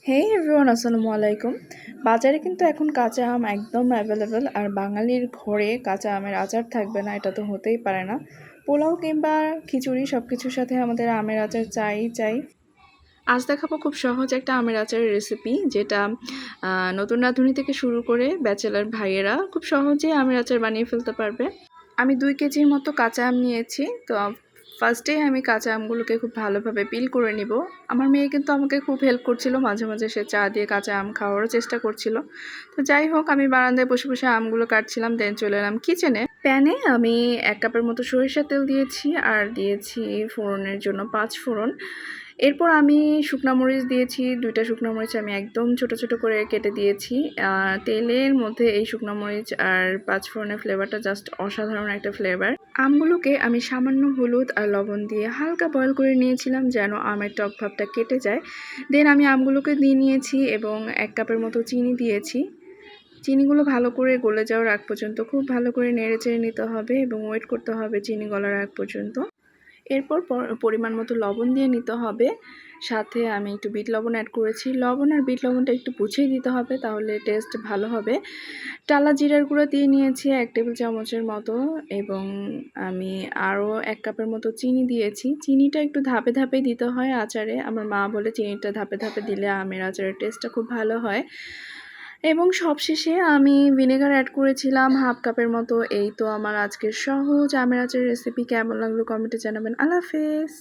হে everyone, আসসালামু আলাইকুম। বাজারে কিন্তু এখন কাঁচা আম একদম অ্যাভেলেবেল, আর বাঙালির ঘরে কাঁচা আমের আচার থাকবে না এটা তো হতেই পারে না। পোলাও কিংবা খিচুড়ি সব কিছুর সাথে আমাদের আমের আচার চাই চাই। আজ দেখাবো খুব সহজ একটা আমের আচারের রেসিপি, যেটা নতুন রাঁধুনি থেকে শুরু করে ব্যাচেলার ভাইয়েরা খুব সহজেই আমের আচার বানিয়ে ফেলতে পারবে। আমি 2 কেজির মতো কাঁচা আম নিয়েছি। তো ফার্স্টেই আমি কাঁচা আমগুলোকে খুব ভালোভাবে পিল করে নিব। আমার মেয়ে কিন্তু আমাকে খুব হেল্প করছিল, মাঝে মাঝে সে চা দিয়ে কাঁচা আম খাওয়ারও চেষ্টা করছিল। তো যাই হোক, আমি বারান্দায় বসে বসে আমগুলো কাটছিলাম, দেন চলে এলাম কিচেনে। প্যানে আমি 1 কাপের মতো সরিষার তেল দিয়েছি, আর দিয়েছি ফোড়নের জন্য 5 ফোড়ন। এরপর আমি শুকনা মরিচ দিয়েছি, 2টা শুকনা মরিচ আমি একদম ছোট ছোট করে কেটে দিয়েছি। তেলের মধ্যে এই শুকনা মরিচ আর 5 ফোড়নের ফ্লেভারটা জাস্ট অসাধারণ একটা ফ্লেভার। আমগুলোকে আমি সামান্য হলুদ আর লবণ দিয়ে হালকা বয়েল করে নিয়েছিলাম, যেন আমের টক ভাবটা কেটে যায়। দেন আমি আমগুলোকে দিয়ে নিয়েছি এবং 1 কাপের মতো চিনি দিয়েছি। চিনিগুলো ভালো করে গলে যাওয়ার আগ পর্যন্ত খুব ভালো করে নেড়েচেড়ে নিতে হবে এবং ওয়েট করতে হবে চিনি গলার আগ পর্যন্ত। এরপর পরিমাণ মতো লবণ দিয়ে নিতে হবে। সাথে আমি একটু বিট লবণ অ্যাড করেছি। লবণ আর বিট লবণটা একটু বুঝিয়ে দিতে হবে, তাহলে টেস্ট ভালো হবে। টালা জিরার গুঁড়া দিয়ে নিয়েছি 1 টেবিল চামচের মতো, এবং আমি আরও 1 কাপের মতো চিনি দিয়েছি। চিনিটা একটু ধাপে ধাপে দিতে হয় আচারে। আমার মা বলে চিনিটা ধাপে ধাপে দিলে আমের আচারের টেস্টটা খুব ভালো হয়। এবং সবশেষে আমি ভিনেগার অ্যাড করেছিলাম 1/2 কাপের মতো। এই তো আমার আজকের সহজ আমের আচারের রেসিপি। কেমন লাগলো কমেন্টে জানাবেন। আল্লাহ হাফেজ।